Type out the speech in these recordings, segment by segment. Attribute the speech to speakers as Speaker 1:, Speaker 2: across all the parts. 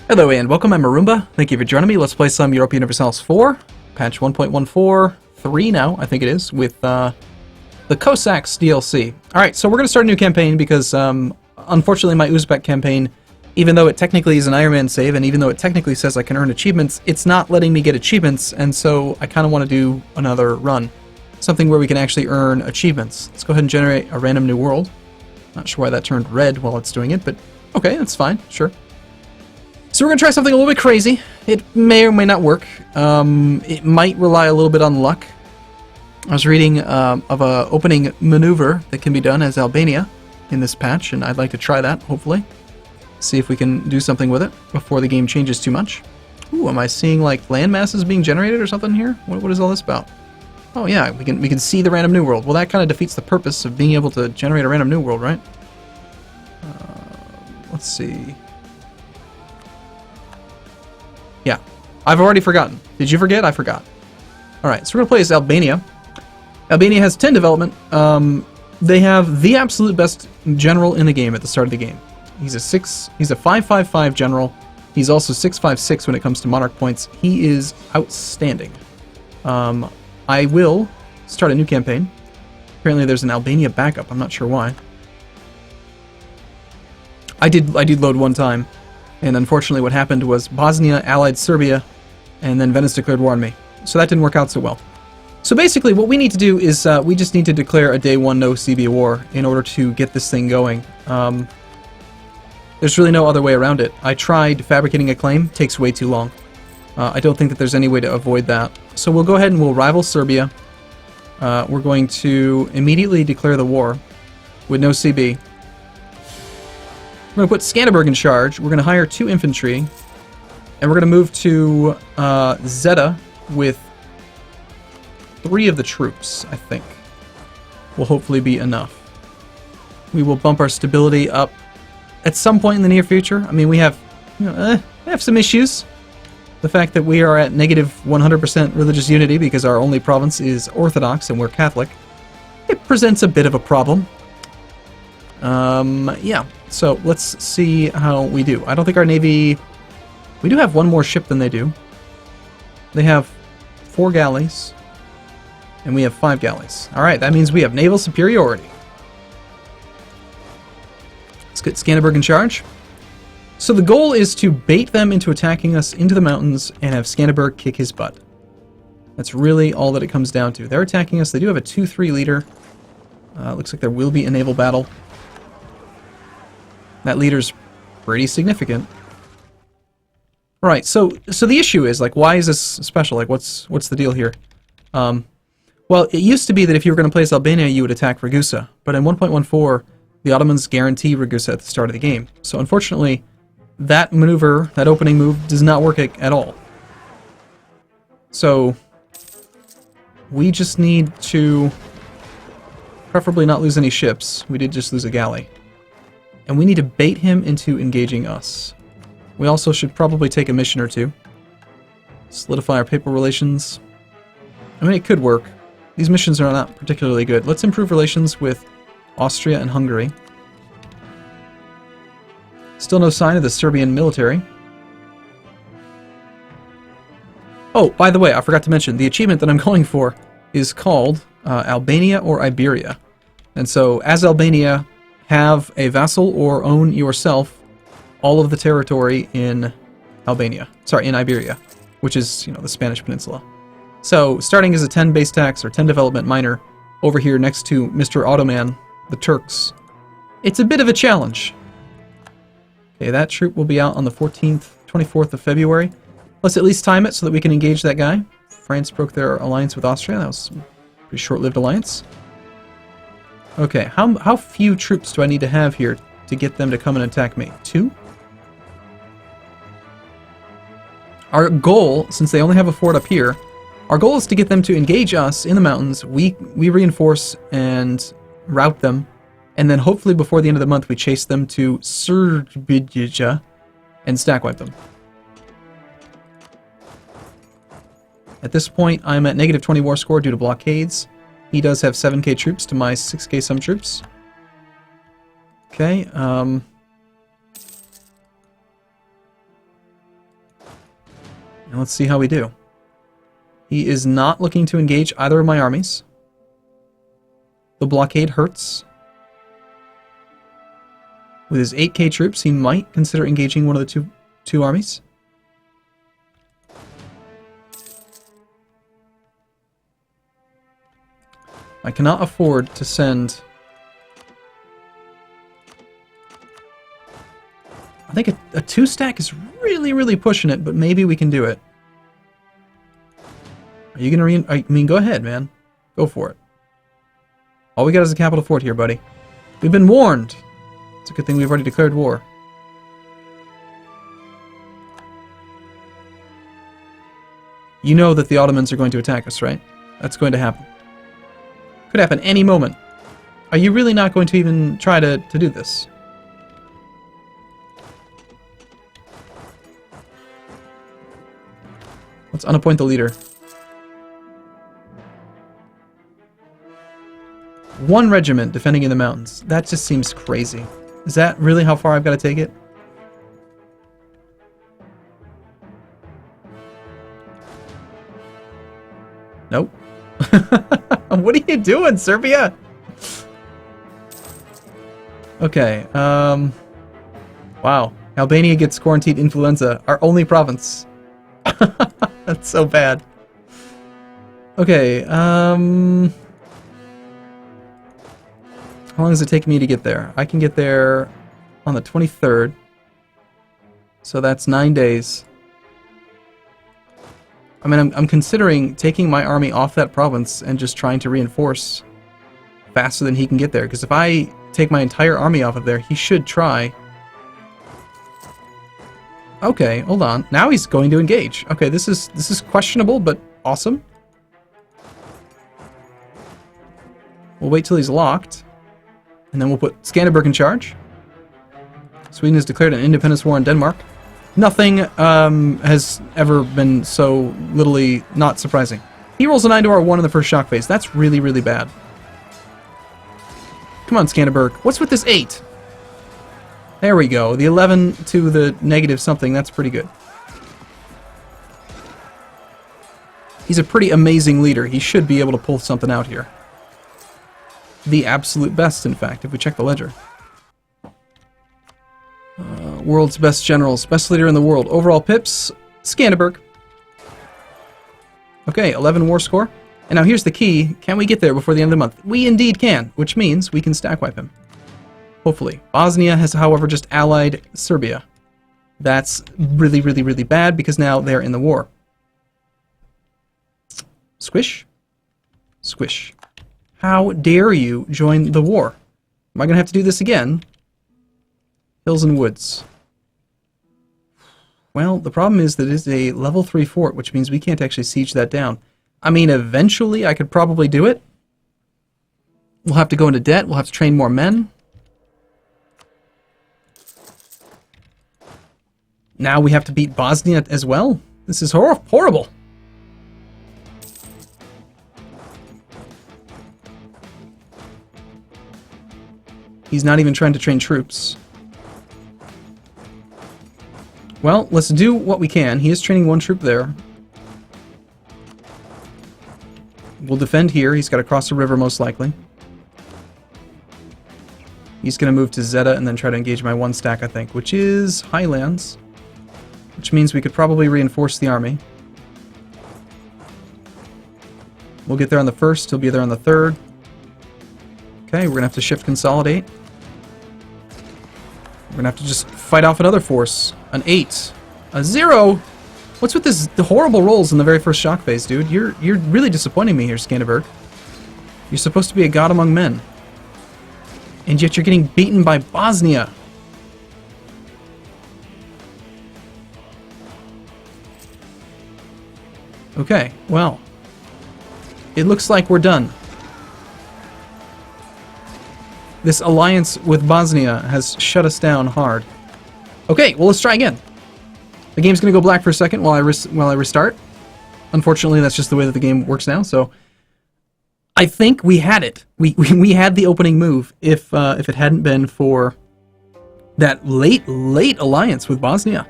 Speaker 1: Hello and welcome, I'm Arumba. Thank you for joining me. Let's play some Europa Universalis IV, patch 1.143 now, I think it is, with the Cossacks DLC. Alright, so we're going to start a new campaign because, unfortunately, my Uzbek campaign, even though it technically is an Iron Man save, and even though it technically says I can earn achievements, it's not letting me get achievements, and so I kind of want to do another run. Something where we can actually earn achievements. Let's go ahead and generate a random new world. Not sure why that turned red while it's doing it, but okay, that's fine, sure. So we're going to try something a little bit crazy. It may or may not work. It might rely a little bit on luck. I was reading of a opening maneuver that can be done as Albania in this patch, and I'd like to try that, hopefully. See if we can do something with it before the game changes too much. Ooh, am I seeing like land masses being generated or something here? What is all this about? Oh yeah, we can see the random new world. Well, that kind of defeats the purpose of being able to generate a random new world, right? Let's see. Yeah, I've already forgotten. Did you forget? I forgot. Alright, so we're going to play as Albania. Albania has 10 development. They have the absolute best general in the game at the start of the game. He's a 5.55 general. He's also 6.56 when it comes to monarch points. He is outstanding. I will start a new campaign. Apparently there's an Albania backup. I'm not sure why. I did load one time. And unfortunately what happened was Bosnia allied Serbia, and then Venice declared war on me. So that didn't work out so well. So basically what we need to do is we just need to declare a day one no CB war in order to get this thing going. There's really no other way around it. I tried fabricating a claim, takes way too long. I don't think that there's any way to avoid that. So we'll go ahead and we'll rival Serbia. We're going to immediately declare the war with no CB. We're going to put Skanderberg in charge, we're going to hire 2 infantry, and we're going to move to Zeta with 3 of the troops, I think. Will hopefully be enough. We will bump our stability up at some point in the near future. I mean, we have some issues. The fact that we are at negative 100% religious unity because our only province is Orthodox and we're Catholic, it presents a bit of a problem. Yeah. So, let's see how we do. I don't think our navy... We do have one more ship than they do. They have 4 galleys. And we have 5 galleys. Alright, that means we have naval superiority. Let's get Skanderberg in charge. So the goal is to bait them into attacking us into the mountains and have Skanderberg kick his butt. That's really all that it comes down to. They're attacking us. They do have a 2-3 leader. Looks like there will be a naval battle. That leader's pretty significant. Right, so the issue is, like, why is this special? Like, what's the deal here? Well, it used to be that if you were going to play as Albania, you would attack Ragusa. But in 1.14, the Ottomans guarantee Ragusa at the start of the game. So unfortunately, that maneuver, that opening move, does not work at all. So we just need to preferably not lose any ships. We did just lose a galley. And we need to bait him into engaging us. We also should probably take a mission or 2. Solidify our papal relations. I mean, it could work. These missions are not particularly good. Let's improve relations with Austria and Hungary. Still no sign of the Serbian military. Oh, by the way, I forgot to mention, the achievement that I'm going for is called Albania or Iberia. And so, as Albania, have a vassal or own yourself all of the territory in Albania. Sorry, in Iberia, which is, the Spanish peninsula. So, starting as a 10 base tax or 10 development minor, over here next to Mr. Ottoman, the Turks, it's a bit of a challenge. Okay, that troop will be out on the 24th of February. Let's at least time it so that we can engage that guy. France broke their alliance with Austria. That was a pretty short-lived alliance. Okay, how few troops do I need to have here to get them to come and attack me? 2? Our goal, since they only have a fort up here, our goal is to get them to engage us in the mountains. We reinforce and rout them, and then hopefully before the end of the month we chase them to Serbia and stack wipe them. At this point, I'm at negative 20 war score due to blockades. He does have 7k troops to my 6k some troops. Okay, And let's see how we do. He is not looking to engage either of my armies. The blockade hurts. With his 8k troops, he might consider engaging one of the two armies. I cannot afford to send... I think a 2-stack is really, really pushing it, but maybe we can do it. Are you going to I mean, go ahead, man. Go for it. All we got is a capital fort here, buddy. We've been warned. It's a good thing we've already declared war. You know that the Ottomans are going to attack us, right? That's going to happen. Could happen any moment. Are you really not going to even try to do this? Let's unappoint the leader. One regiment defending in the mountains. That just seems crazy. Is that really how far I've got to take it? Nope. What are you doing, Serbia? Okay, wow. Albania gets quarantined influenza. Our only province. That's so bad. Okay, how long does it take me to get there? I can get there on the 23rd. So that's 9 days. I mean, I'm considering taking my army off that province and just trying to reinforce faster than he can get there. Because if I take my entire army off of there, he should try. Okay, hold on. Now he's going to engage. Okay, this is questionable, but awesome. We'll wait till he's locked. And then we'll put Skanderberg in charge. Sweden has declared an independence war in Denmark. Nothing has ever been so literally not surprising. He rolls a 9 to our 1 in the first shock phase. That's really, really bad. Come on, Skanderberg. What's with this 8? There we go. The 11 to the negative something. That's pretty good. He's a pretty amazing leader. He should be able to pull something out here. The absolute best, in fact, if we check the ledger. World's best generals. Best leader in the world. Overall pips, Skanderberg. Okay, 11 war score. And now here's the key. Can we get there before the end of the month? We indeed can, which means we can stack wipe him. Hopefully. Bosnia has, however, just allied Serbia. That's really, really, really bad because now they're in the war. Squish. Squish. How dare you join the war? Am I going to have to do this again? Hills and woods. Well, the problem is that it is a level 3 fort, which means we can't actually siege that down. I mean, eventually I could probably do it. We'll have to go into debt. We'll have to train more men. Now we have to beat Bosnia as well. This is horrible. He's not even trying to train troops. Well, let's do what we can. He is training one troop there. We'll defend here. He's got to cross the river most likely. He's going to move to Zeta and then try to engage my 1 stack, I think, which is Highlands. Which means we could probably reinforce the army. We'll get there on the 1st. He'll be there on the 3rd. Okay, we're going to have to shift consolidate. We're going to have to just fight off another force. An 8. A 0? What's with the horrible rolls in the very first shock phase, dude? You're really disappointing me here, Skanderberg. You're supposed to be a god among men. And yet you're getting beaten by Bosnia. Okay, well. It looks like we're done. This alliance with Bosnia has shut us down hard. Okay, well, let's try again. The game's going to go black for a second while I restart. Unfortunately, that's just the way that the game works now, so... I think we had it. We had the opening move if it hadn't been for that late alliance with Bosnia.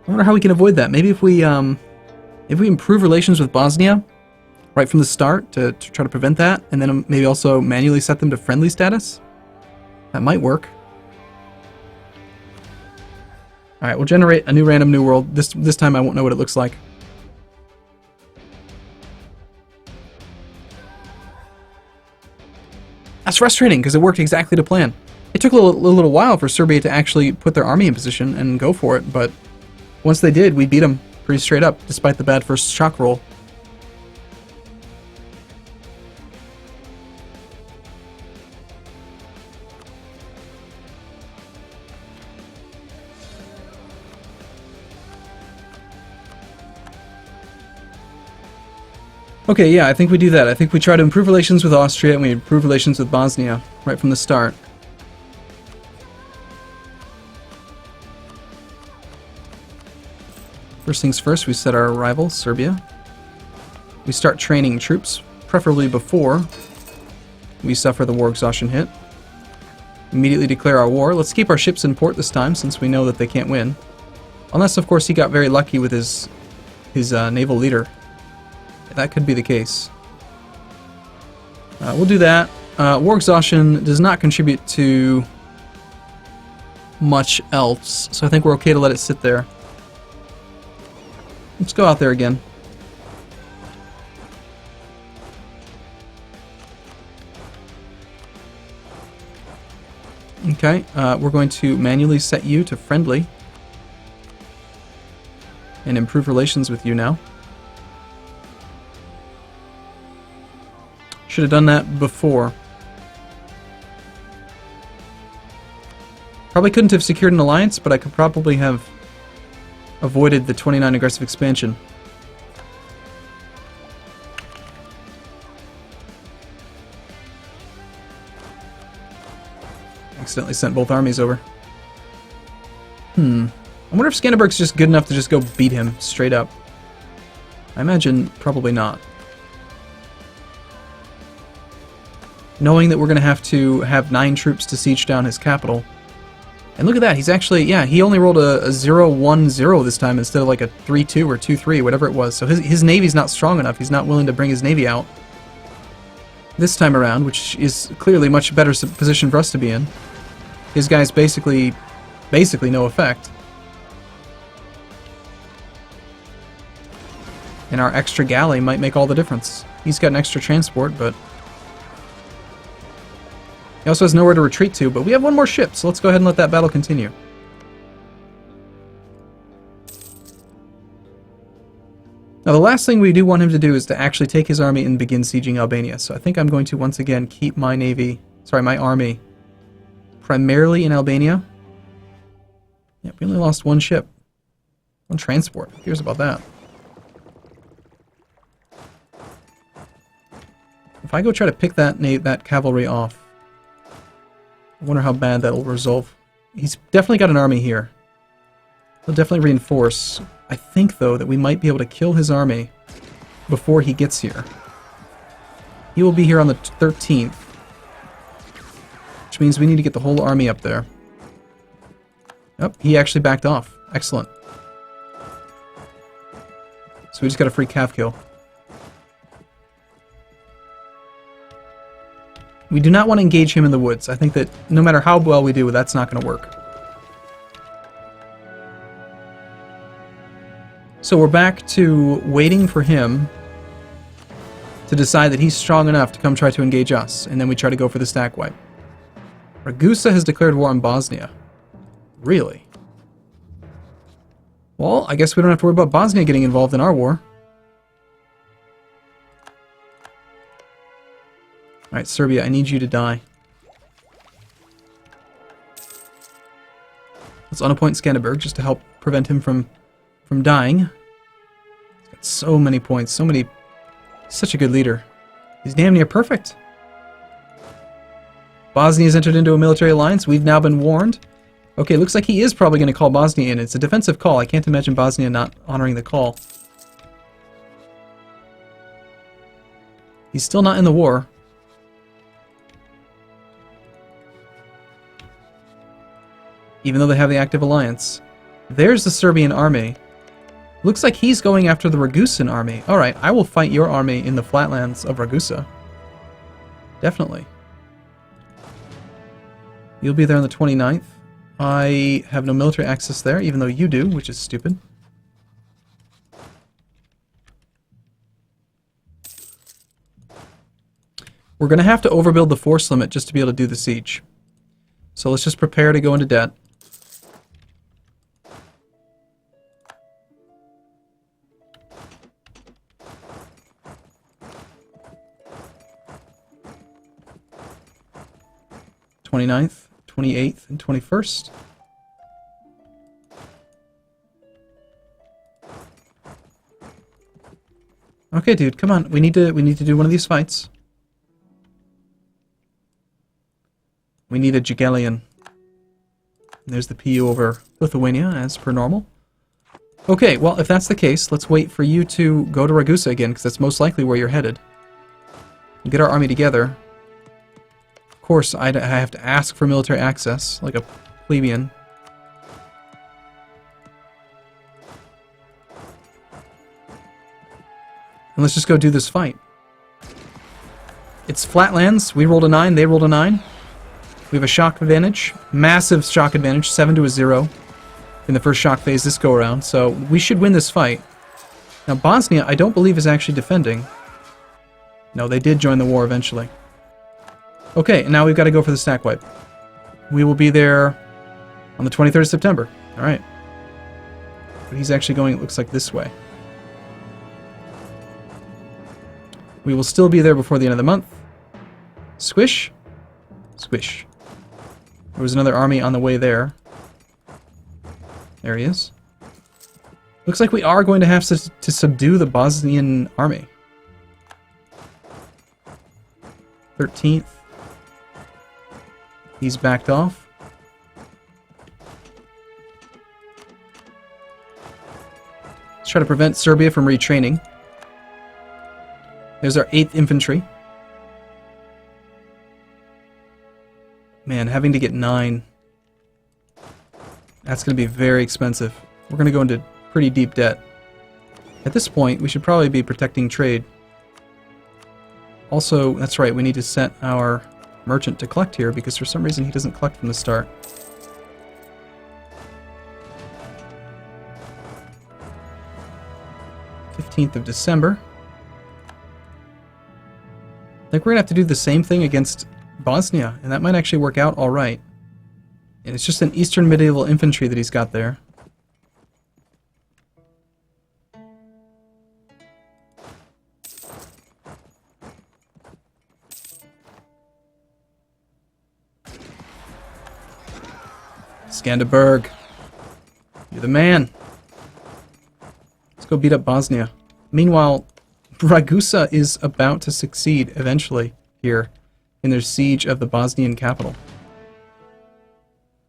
Speaker 1: I wonder how we can avoid that. Maybe if we If we improve relations with Bosnia right from the start to try to prevent that, and then maybe also manually set them to friendly status, that might work. Alright, we'll generate a new random new world. This time I won't know what it looks like. That's frustrating, because it worked exactly to plan. It took a little while for Serbia to actually put their army in position and go for it, but once they did, we beat them pretty straight up, despite the bad first shock roll. Okay, yeah, I think we do that. I think we try to improve relations with Austria and we improve relations with Bosnia right from the start. First things first, we set our rival, Serbia. We start training troops, preferably before we suffer the war exhaustion hit. Immediately declare our war. Let's keep our ships in port this time, since we know that they can't win. Unless, of course, he got very lucky with his naval leader. That could be the case. We'll do that. War exhaustion does not contribute to much else, so I think we're okay to let it sit there. Let's go out there again. Okay, we're going to manually set you to friendly and improve relations with you now. Should have done that before. Probably couldn't have secured an alliance, but I could probably have avoided the 29 aggressive expansion. Accidentally sent both armies over. I wonder if Skanderberg's just good enough to just go beat him straight up. I imagine probably not. Knowing that we're going to have 9 troops to siege down his capital. And look at that, he's actually, yeah, he only rolled a 0-1-0 this time instead of like a 3-2 or 2-3, whatever it was. So his navy's not strong enough, he's not willing to bring his navy out this time around, which is clearly much better position for us to be in. His guy's basically no effect. And our extra galley might make all the difference. He's got an extra transport, but he also has nowhere to retreat to, but we have one more ship, so let's go ahead and let that battle continue. Now the last thing we do want him to do is to actually take his army and begin sieging Albania, so I think I'm going to once again keep my army primarily in Albania. Yeah, we only lost one ship. One transport. Who cares about that? If I go try to pick that cavalry off, I wonder how bad that'll resolve. He's definitely got an army here. He'll definitely reinforce. I think, though, that we might be able to kill his army before he gets here. He will be here on the 13th, which means we need to get the whole army up there. Oh, he actually backed off. Excellent. So we just got a free cav kill. We do not want to engage him in the woods. I think that no matter how well we do, that's not going to work. So we're back to waiting for him to decide that he's strong enough to come try to engage us, and then we try to go for the stack wipe. Ragusa has declared war on Bosnia. Really? Well, I guess we don't have to worry about Bosnia getting involved in our war. Alright, Serbia, I need you to die. Let's unappoint Skanderberg just to help prevent him from dying. He's got so many points, such a good leader. He's damn near perfect. Bosnia's entered into a military alliance. We've now been warned. Okay, looks like he is probably going to call Bosnia in. It's a defensive call. I can't imagine Bosnia not honoring the call. He's still not in the war. Even though they have the active alliance. There's the Serbian army, Looks like he's going after the Ragusan army. Alright, I will fight your army in the flatlands of Ragusa. Definitely. You'll be there on the 29th. I have no military access there, even though you do, which is stupid. We're going to have to overbuild the force limit just to be able to do the siege. So let's just prepare to go into debt. th, 28th, and 21st. Okay, dude, come on. We need to do one of these fights. We need a Jagellion. There's the PU over Lithuania, as per normal. Okay, well, if that's the case, let's wait for you to go to Ragusa again, because that's most likely where you're headed. We'll get our army together. Of course, I have to ask for military access, like a plebeian. And let's just go do this fight. It's flatlands. We rolled a 9, they rolled a 9. We have a shock advantage. Massive shock advantage, 7-0 in the first shock phase this go-around, so we should win this fight. Now, Bosnia, I don't believe, is actually defending. No, they did join the war eventually. Okay, and now we've got to go for the stack wipe. We will be there on the 23rd of September. Alright. But he's actually going, it looks like, this way. We will still be there before the end of the month. Squish. Squish. There was another army on the way there. There he is. Looks like we are going to have to subdue the Bosnian army. 13th. He's backed off. Let's try to prevent Serbia from retraining. There's our 8th Infantry. Man, having to get 9. That's going to be very expensive. We're going to go into pretty deep debt. At this point, we should probably be protecting trade. Also, that's right, we need to set our merchant to collect here, because for some reason he doesn't collect from the start. th of December. I think we're going to have to do the same thing against Bosnia, and that might actually work out alright. And it's just an Eastern Medieval Infantry that he's got there. Skanderberg, you're the man. Let's go beat up Bosnia. Meanwhile, Ragusa is about to succeed eventually here in their siege of the Bosnian capital.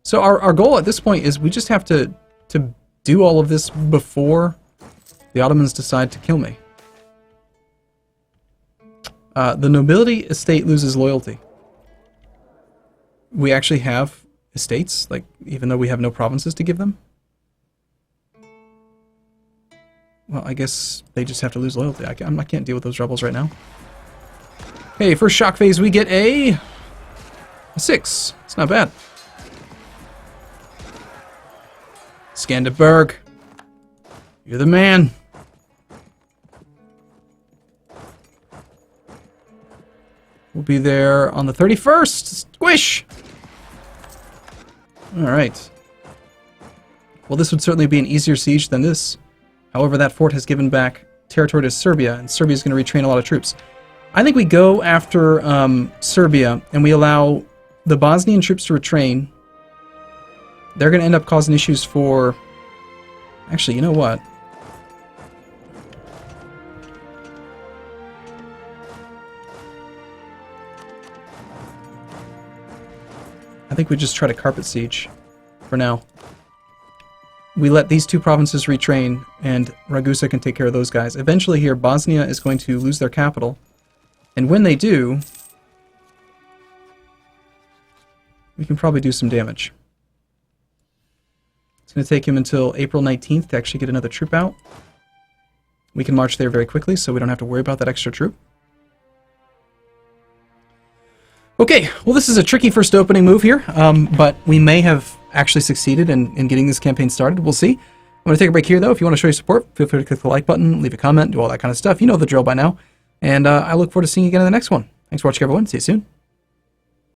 Speaker 1: So our goal at this point is we just have to do all of this before the Ottomans decide to kill me. The nobility estate loses loyalty. We actually have estates, like, even though we have no provinces to give them. Well, I guess they just have to lose loyalty. I can't deal with those rebels right now. Okay, first shock phase, we get a 6. It's not bad. Skanderberg, you're the man. We'll be there on the 31st. Squish! Alright. Well, this would certainly be an easier siege than this. However, that fort has given back territory to Serbia, and Serbia is going to retrain a lot of troops. I think we go after Serbia, and we allow the Bosnian troops to retrain. They're going to end up causing issues for... Actually, you know what? I think we just try to carpet siege for now. We let these two provinces retrain, and Ragusa can take care of those guys. Eventually here, Bosnia is going to lose their capital. And when they do, we can probably do some damage. It's going to take him until April 19th to actually get another troop out. We can march there very quickly, so we don't have to worry about that extra troop. Okay, well this is a tricky first opening move here, but we may have actually succeeded in getting this campaign started. We'll see. I'm going to take a break here, though. If you want to show your support, feel free to click the like button, leave a comment, do all that kind of stuff. You know the drill by now. And I look forward to seeing you again in the next one. Thanks for watching, everyone. See you soon.